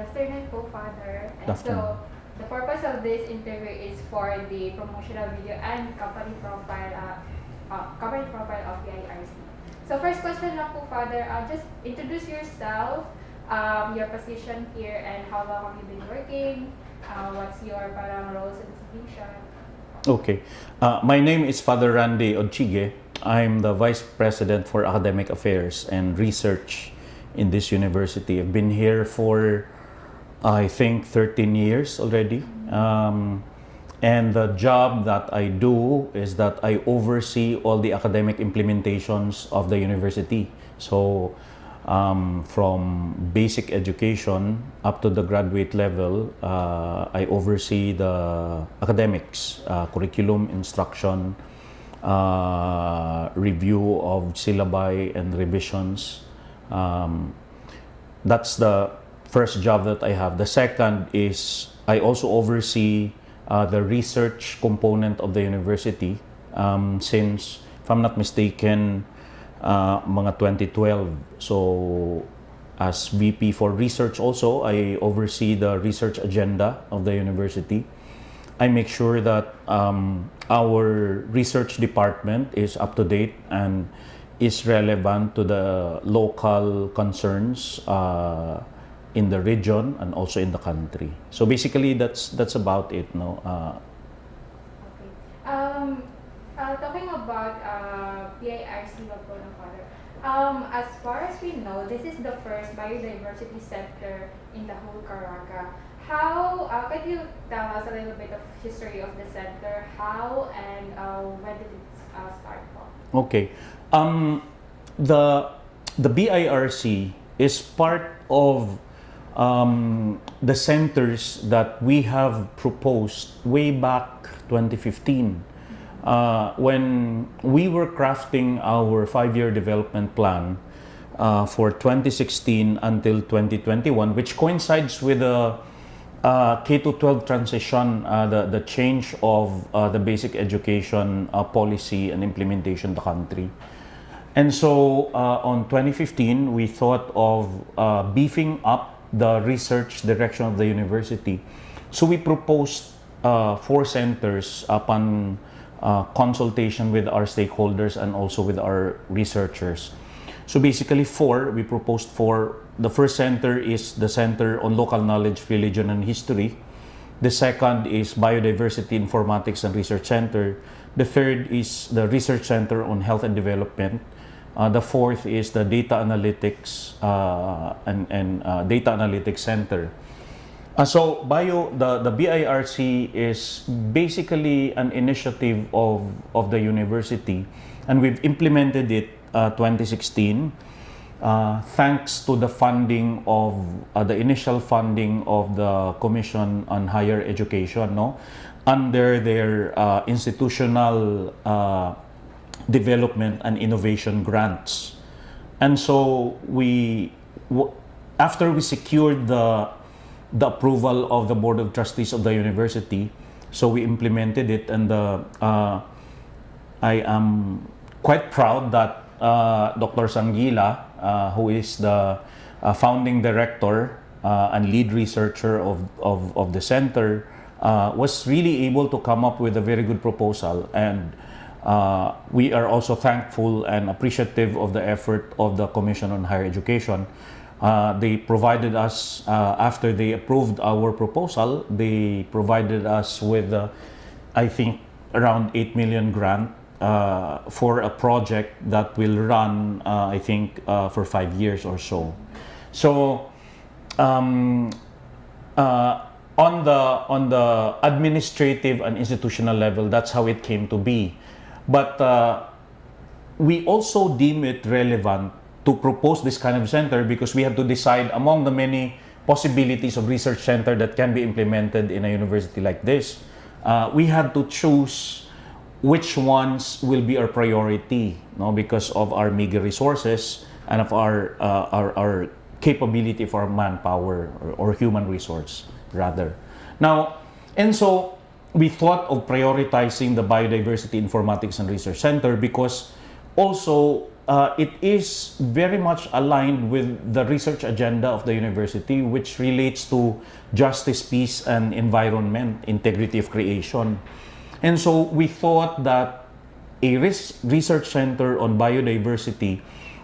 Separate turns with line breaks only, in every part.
afternoon po, Father. And
Afternoon.
so, the purpose of this interview is for the promotional video and company profile of BIRC. So, first question lang po, Father. Just introduce yourself, your position here, and how long have you been working? What's your parang roles and distinction?
Okay. My name is Father Randy Odchige. I'm the Vice President for Academic Affairs and Research in this university. I've been here for, I think, 13 years already. And the job that I do is that I oversee all the academic implementations of the university. So, from basic education up to the graduate level, I oversee the academics, curriculum, instruction, review of syllabi and revisions. That's the first job that I have. The second is I also oversee the research component of the university since, if I'm not mistaken, mga 2012. So, as VP for research also, I oversee the research agenda of the university. I make sure that our research department is up to date and is relevant to the local concerns in the region and also in the country. So basically, that's about it. No.
Okay. Talking about BIRC, Father. As far as we know, this is the first biodiversity center in the whole Caraga. How could you tell us a little bit of history of the center? How and when did it start from?
Okay. The BIRC is part of the centers that we have proposed way back 2015 when we were crafting our 5-year development plan for 2016 until 2021, which coincides with the K-12 transition, the change of the basic education policy and implementation in the country. And so on 2015, we thought of beefing up the research direction of the university. So we proposed 4 centers upon consultation with our stakeholders and also with our researchers. So basically 4, we proposed 4. The first center is the Center on Local Knowledge, Religion and History. The second is Biodiversity, Informatics and Research Center. The third is the Research Center on Health and Development. The fourth is the Data Analytics and Data Analytics Center. So the BIRC is basically an initiative of the university, and we've implemented it 2016 thanks to the funding of the initial funding of the Commission on Higher Education, no, under their institutional development and innovation grants. And so after we secured the approval of the Board of Trustees of the university, so we implemented it, and I am quite proud that Dr. Sanggila, who is the founding director and lead researcher of the center, was really able to come up with a very good proposal, and we are also thankful and appreciative of the effort of the Commission on Higher Education. They provided us, after they approved our proposal, they provided us with, I think, around 8 million grant for a project that will run, I think, for 5 years or so. So, on the administrative and institutional level, that's how it came to be. But we also deem it relevant to propose this kind of center because we have to decide among the many possibilities of research center that can be implemented in a university like this. We had to choose which ones will be our priority, no, because of our meager resources and of our capability for manpower or human resource rather. Now, and so we thought of prioritizing the Biodiversity, Informatics and Research Center because also it is very much aligned with the research agenda of the university, which relates to justice, peace, and environment, integrity of creation. And so we thought that a research center on biodiversity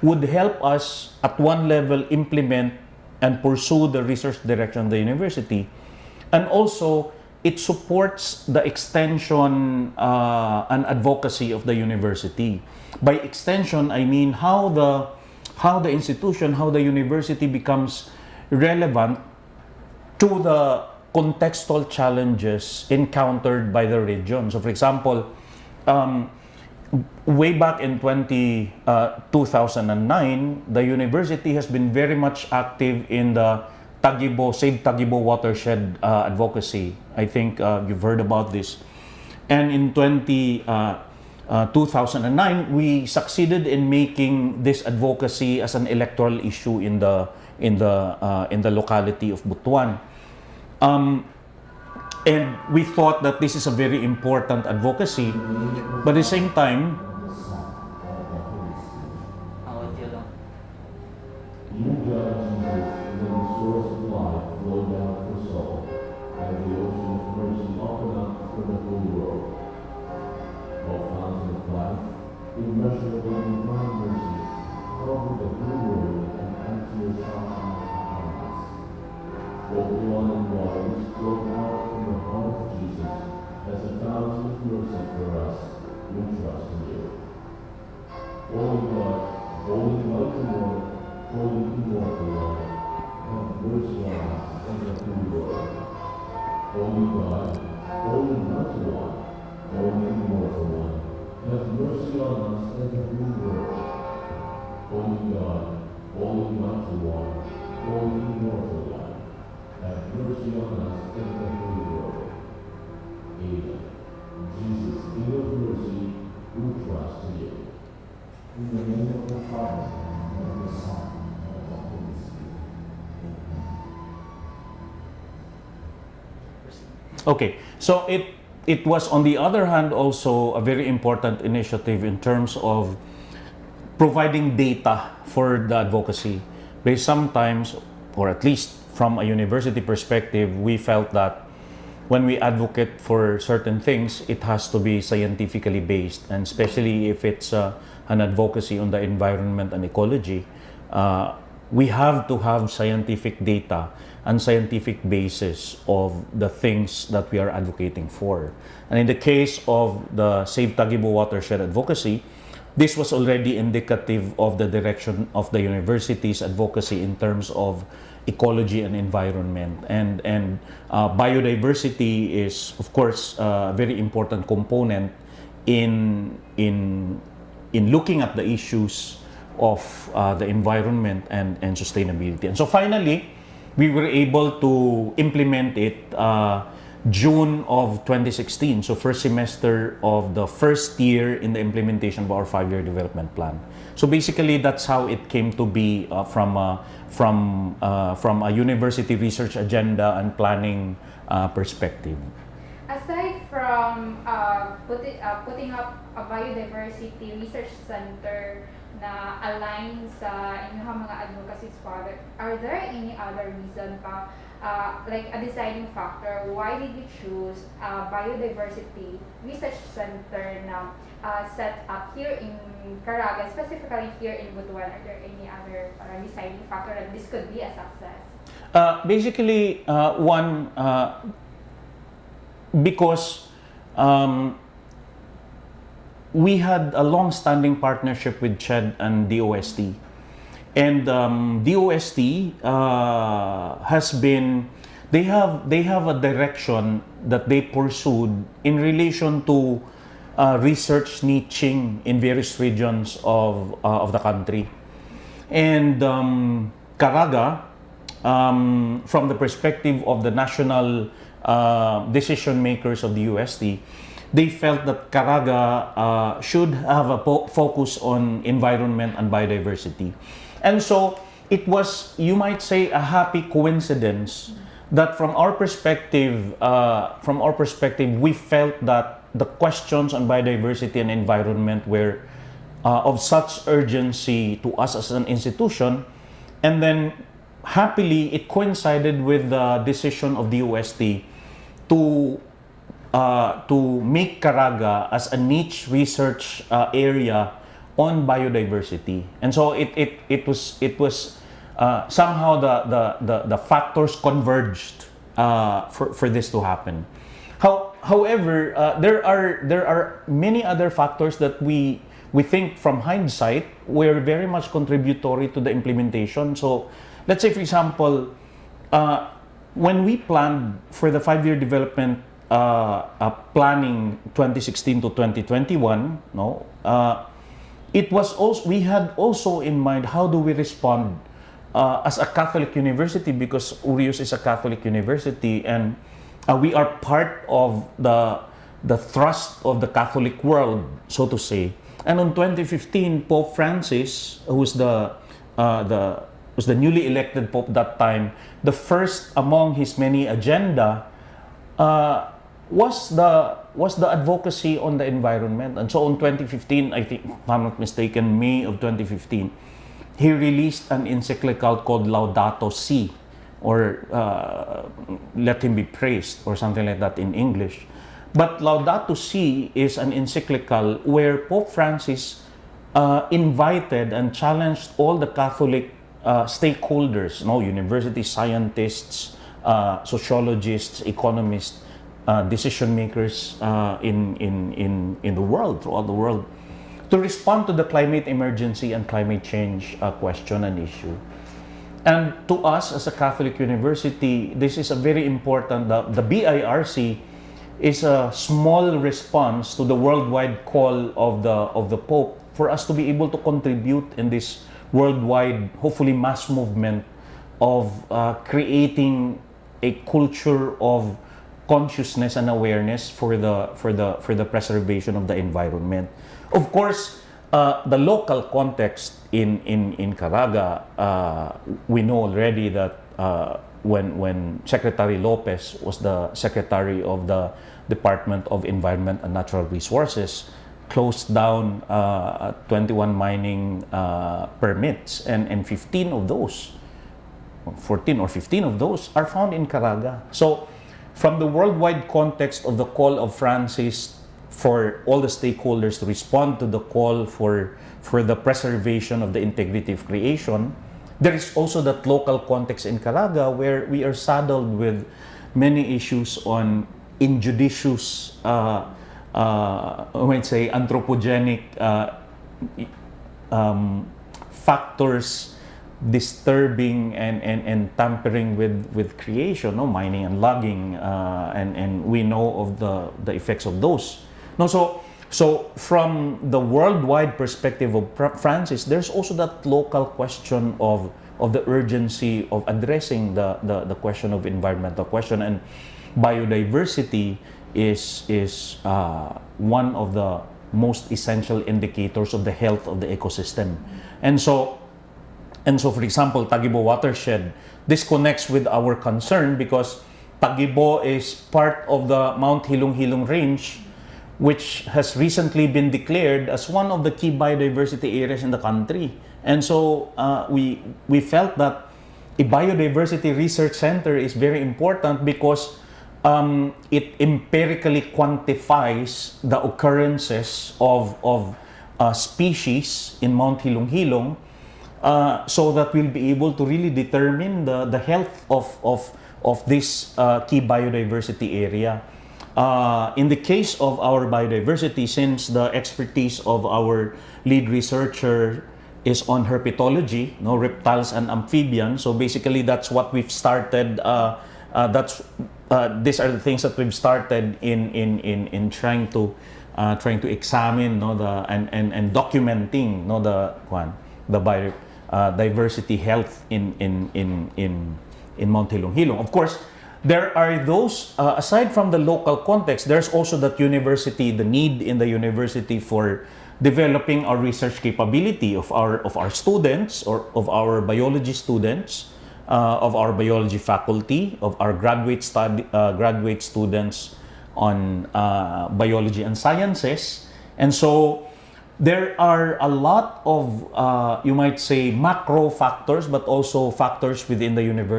would help us at one level implement and pursue the research direction of the university, and also it supports the extension and advocacy of the university. By extension, I mean how the institution, how the university becomes relevant to the contextual challenges encountered by the region. So for example, way back in 2009, the university has been very much active in the Save Tagibo watershed advocacy. I think you've heard about this. And in 2009, we succeeded in making this advocacy as an electoral issue in the locality of Butuan. And we thought that this is a very important advocacy, but at the same time,
You, God Jesus, when the source of life flowed down for soul, as the ocean of mercy opened up for the whole world. O fountain of life, immeasurable divine mercy, cover the whole world and empty yourself out upon us. Holy one and waters flowed out from the heart of Jesus as a fountain of mercy for us who trust in you. Holy God, holy mighty Lord, holy immortal Lord, have mercy on us and the whole world. Holy God, holy mighty One, holy immortal One, have mercy on us and the whole world. Holy God, holy mighty One, holy immortal One, have mercy on us and the whole world. Amen. Jesus, King of mercy, who trust in you. In the name of the Father, and of the Son, and of the Holy Spirit.
okay, so it was on the other hand also a very important initiative in terms of providing data for the advocacy. Because sometimes, or at least from a university perspective, we felt that when we advocate for certain things, it has to be scientifically based, and especially if it's an advocacy on the environment and ecology, we have to have scientific data and scientific basis of the things that we are advocating for. And in the case of the Save Tagibo watershed advocacy, this was already indicative of the direction of the university's advocacy in terms of ecology and environment. And biodiversity is, of course, a very important component in looking at the issues of the environment and sustainability. And so finally, we were able to implement it June of 2016, so first semester of the first year in the implementation of our 5-year development plan. So basically, that's how it came to be from a university research agenda and planning perspective.
Aside from putting up a biodiversity research center na align sa inyong mga advocacies, Father, are there any other reason pa, like a deciding factor, why did you choose a biodiversity research center na set up here in Caraga, specifically here in Butuan? Are there any other deciding factor that this could be a success?
Basically, one, because we had a long-standing partnership with CHED and DOST. And DOST has been, they have a direction that they pursued in relation to research niching in various regions of the country. And Caraga, from the perspective of the national decision makers of the UST, they felt that Caraga should have a focus on environment and biodiversity. And so it was, you might say, a happy coincidence that from our perspective, we felt that the questions on biodiversity and environment were of such urgency to us as an institution. And then happily, it coincided with the decision of the UST to make Caraga as a niche research area on biodiversity. And so it was somehow the factors converged for this to happen. However, there are many other factors that we think from hindsight were very much contributory to the implementation. So let's say, for example, when we planned for the 5-year development planning 2016 to 2021, no, it was also, we had also in mind how do we respond as a Catholic university, because Urios is a Catholic university, and we are part of the thrust of the Catholic world, so to say. And in 2015, Pope Francis, who's the newly elected Pope that time, the first among his many agenda was the advocacy on the environment. And so in 2015, I think, if I'm not mistaken, May of 2015, he released an encyclical called Laudato Si, or Let Him Be Praised, or something like that in English. But Laudato Si is an encyclical where Pope Francis invited and challenged all the Catholic stakeholders, university scientists, sociologists, economists, decision makers in the world, throughout the world, to respond to the climate emergency and climate change question and issue. And to us as a Catholic university, this is a very important, the BIRC is a small response to the worldwide call of the Pope for us to be able to contribute in this worldwide, hopefully mass movement of creating a culture of consciousness and awareness for the preservation of the environment. Of course, the local context in Caraga, we know already that when Secretary Lopez was the Secretary of the Department of Environment and Natural Resources, closed down 21 mining permits, and 15 of those, 14 or 15 of those are found in Caraga. So from the worldwide context of the call of Francis for all the stakeholders to respond to the call for the preservation of the integrity of creation, there is also that local context in Caraga where we are saddled with many issues on injudicious, I might say, anthropogenic factors disturbing and tampering with creation, mining and logging, and we know of the effects of those. So from the worldwide perspective of Francis, there's also that local question of the urgency of addressing the question of environmental question, and biodiversity is one of the most essential indicators of the health of the ecosystem. And so, for example, Tagibo watershed, this connects with our concern because Tagibo is part of the Mount Hilong-Hilong range, which has recently been declared as one of the key biodiversity areas in the country. And so we felt that a biodiversity research center is very important because it empirically quantifies the occurrences of species in Mount Hilong-Hilong, so that we'll be able to really determine the health of this key biodiversity area. In the case of our biodiversity, since the expertise of our lead researcher is on herpetology, reptiles and amphibians, so basically that's what we've started. These are the things that we've started in trying to examine, and documenting, the biodiversity health in Mount Hilong-Hilong. Of course, there are those, aside from the local context, there's also that university, the need in the university for developing our research capability of our students, or of our biology students, of our biology faculty, of our graduate students on biology and sciences. And so There are a lot of, you might say, macro factors, but also factors within the university.